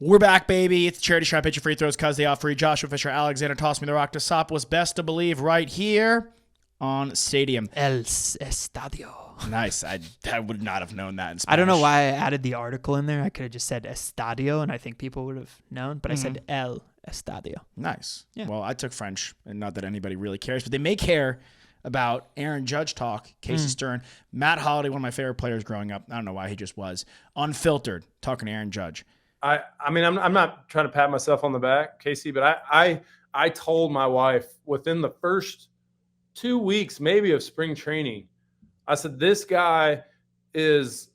We're back, baby. It's Charity Stripe. Pitch your free throws, cuz they off free. Joshua Fisher, Alexander, toss me the rock to Sop was best to Bleav right here on Stadium. El Estadio. Nice. I would not have known that in Spanish. I don't know why I added the article in there. I could have just said Estadio, and I think people would have known. But I said El Estadio. Nice. Yeah. Well, I took French, and not that anybody really cares, but they may care about Aaron Judge talk, Casey Stern, Matt Holliday, one of my favorite players growing up. I don't know why he just was. Unfiltered, talking to Aaron Judge. I mean, I'm not trying to pat myself on the back, Casey, but I told my wife within the first 2 weeks, maybe of spring training, I said, this guy he's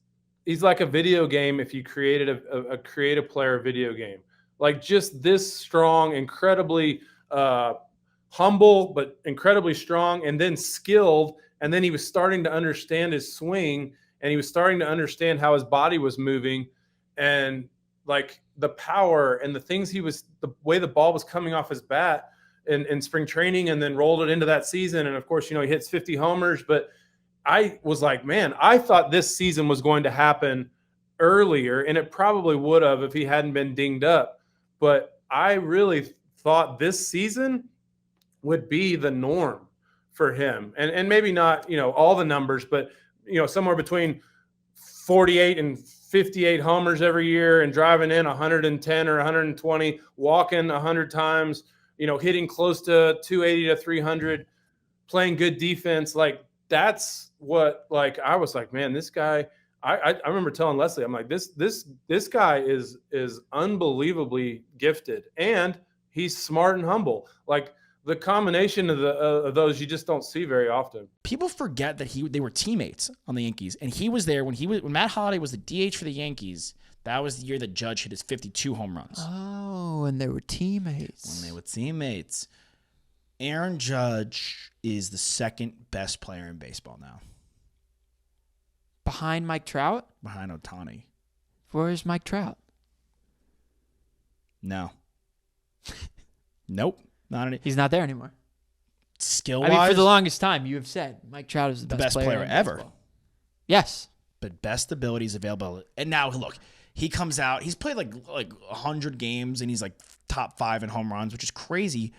like a video game if you created a creative player video game. Like just this strong, incredibly humble, but incredibly strong, and then skilled. And then he was starting to understand his swing, and he was starting to understand how his body was moving, and like the power and the things the way the ball was coming off his bat in spring training, and then rolled it into that season. And of course, he hits 50 homers, but I was like, man, I thought this season was going to happen earlier, and it probably would have if he hadn't been dinged up. But I really thought this season would be the norm for him. And maybe not, all the numbers, but, somewhere between 48 and 58 homers every year and driving in 110 or 120, walking 100 times, hitting close to 280 to 300, playing good defense. Like that's what, like, I was like, man, this guy, I remember telling Leslie, I'm like, this guy is unbelievably gifted, and he's smart and humble. Like the combination of those you just don't see very often. People forget that they were teammates on the Yankees, and he was there when Matt Holliday was the DH for the Yankees. That was the year that Judge hit his 52 home runs. Oh, and they were teammates. Aaron Judge is the second best player in baseball now. Behind Mike Trout? Behind Ohtani. Where's Mike Trout? No. Nope. He's not there anymore. Skill-wise, I mean, for the longest time, you have said Mike Trout is the best player ever. Baseball. Yes. But best abilities available. And now, look, he comes out. He's played like 100 games, and he's like top 5 in home runs, which is crazy.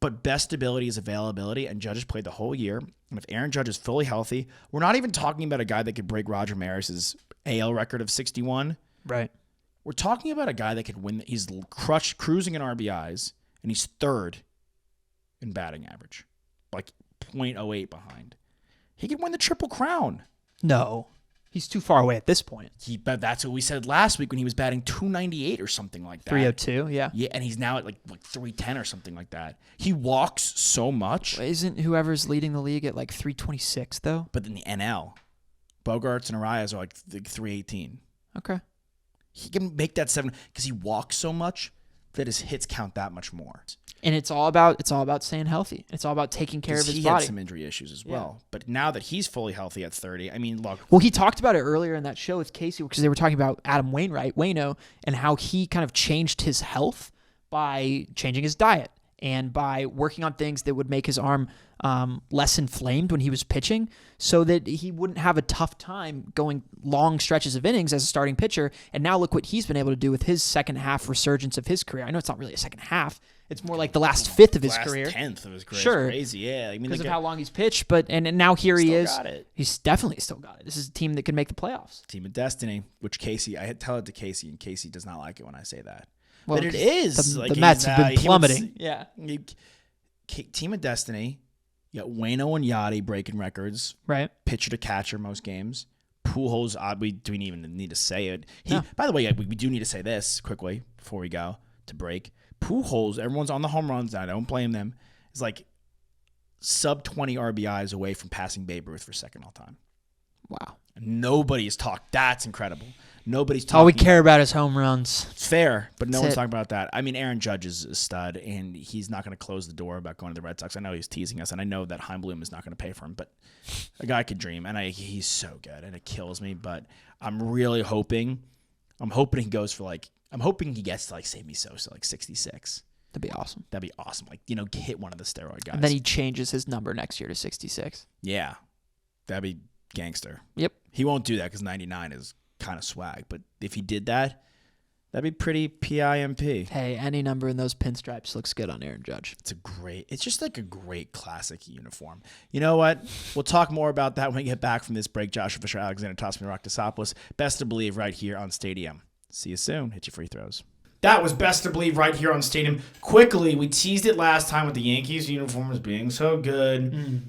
But best ability is availability, and Judge has played the whole year. And if Aaron Judge is fully healthy, we're not even talking about a guy that could break Roger Maris's AL record of 61. Right. We're talking about a guy that could win. He's cruising in RBIs, and he's third in batting average, like 0.08 behind. He could win the Triple Crown. No. He's too far away at this point. But that's what we said last week when he was batting 298 or something like that. 302, yeah. Yeah, and he's now at like 310 or something like that. He walks so much. Isn't whoever's leading the league at like 326 though? But in the NL, Bogarts and Arias are like 318. Okay. He can make that 7 because he walks so much that his hits count that much more. And it's all about staying healthy. It's all about taking care of his he body. had some injury issues as well. But now that he's fully healthy at 30, I mean, look. Well, he talked about it earlier in that show with Casey because they were talking about Adam Waino, and how he kind of changed his health by changing his diet and by working on things that would make his arm less inflamed when he was pitching so that he wouldn't have a tough time going long stretches of innings as a starting pitcher. And now look what he's been able to do with his second half resurgence of his career. I know it's not really a second half. It's more like the last fifth of his career. Last 10th of his career. Sure. It's crazy, yeah. I mean, because of how long he's pitched, but and now here he is. Got it. He's definitely still got it. This is a team that can make the playoffs. Team of destiny, which Casey, I tell it to Casey, and Casey does not like it when I say that. Well, but it is. The Mets have been plummeting. Team of destiny. You got Waino and Yachty breaking records. Right. Pitcher to catcher most games. Pujols, we don't even need to say it. No. By the way, we do need to say this quickly before we go to break. Pujols, everyone's on the home runs. I don't blame them. Is like sub 20 RBIs away from passing Babe Ruth for second all time. Wow. Nobody's talked. That's incredible. Nobody's talking. All we care about is home runs. It's fair, but no That's one's it. talking about that. I mean, Aaron Judge is a stud, and he's not going to close the door about going to the Red Sox. I know he's teasing us, and I know that Heimblum is not going to pay for him, but a guy could dream, and he's so good, and it kills me. But I'm really hoping. I'm hoping he goes for I'm hoping he gets to Save Me Sosa, 66. That'd be awesome. That'd be awesome. Hit one of the steroid guys. And then he changes his number next year to 66. Yeah, that'd be gangster. Yep. He won't do that because 99 is kind of swag. But if he did that, That'd be pretty PIMP. Hey, any number in those pinstripes looks good on Aaron Judge. It's just like a great classic uniform. You know what? We'll talk more about that when we get back from this break. Joshua Fisher, Alexander Tossman, Rock Desopoulos. Best to Bleav right here on Stadium. See you soon. Hit your free throws. That was Best to Bleav right here on Stadium. Quickly, we teased it last time with the Yankees uniforms being so good.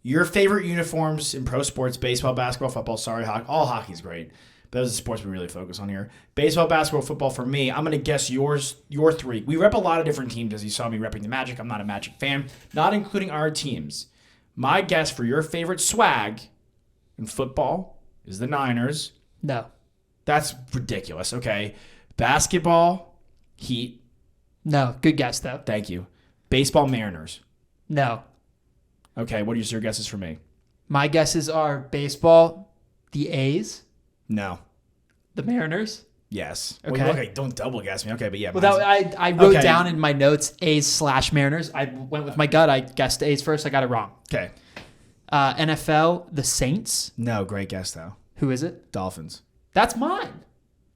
Your favorite uniforms in pro sports, baseball, basketball, football, sorry, all hockey's great. But those are the sports we really focus on here. Baseball, basketball, football for me. I'm going to guess your three. We rep a lot of different teams, as you saw me repping the Magic. I'm not a Magic fan, not including our teams. My guess for your favorite swag in football is the Niners. No. That's ridiculous. Okay. Basketball, Heat. No. Good guess, though. Thank you. Baseball, Mariners. No. Okay. What are your guesses for me? My guesses are baseball, the A's. No. The Mariners? Yes. Okay. Well, okay, don't double guess me. Okay, but yeah. Well, I wrote down in my notes A's/Mariners. I went with my gut. I guessed A's first. I got it wrong. Okay. NFL, the Saints. No, great guess, though. Who is it? Dolphins. That's mine.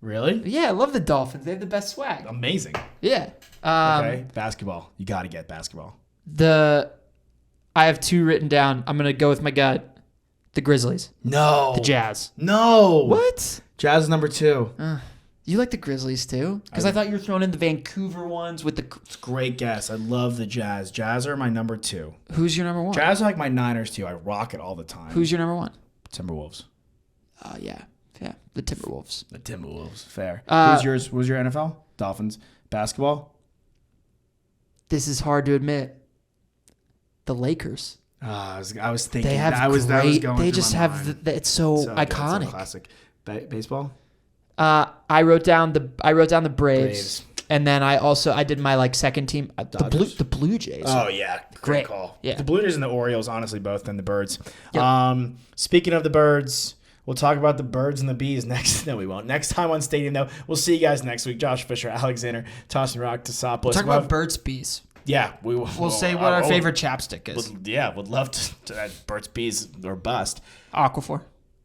Really? Yeah, I love the Dolphins. They have the best swag. Amazing. Yeah. Okay. Basketball. You got to get basketball. I have two written down. I'm going to go with my gut. The Grizzlies. No. The Jazz. No. What? Jazz is number 2. You like the Grizzlies too? Because I thought you were throwing in the Vancouver ones with the. It's a great guess. I love the Jazz. Jazz are my number 2. Who's your number one? Jazz are like my Niners too. I rock it all the time. Who's your number one? Timberwolves. Yeah. The Timberwolves. The Timberwolves. Fair. Who's yours? Who's your NFL? Dolphins. Basketball. This is hard to admit. The Lakers. I was thinking. They have that was going They through just my have. mind. It's so good. So iconic. classic. Baseball. I wrote down the Braves. And then I did my second team, the Blue Jays. Oh yeah, great call. Yeah, the Blue Jays and the Orioles, honestly, both, and the Birds. Yep. Speaking of the Birds, we'll talk about the Birds and the Bees next. No, we won't. Next time on Stadium, though. We'll see you guys next week. Josh Fisher, Alexander, Tossman Rock, Desopoulos. Talk about Burt's Bees. Yeah, we'll say what our favorite chapstick is. Would love to Burt's Bees or bust. Aquaphor.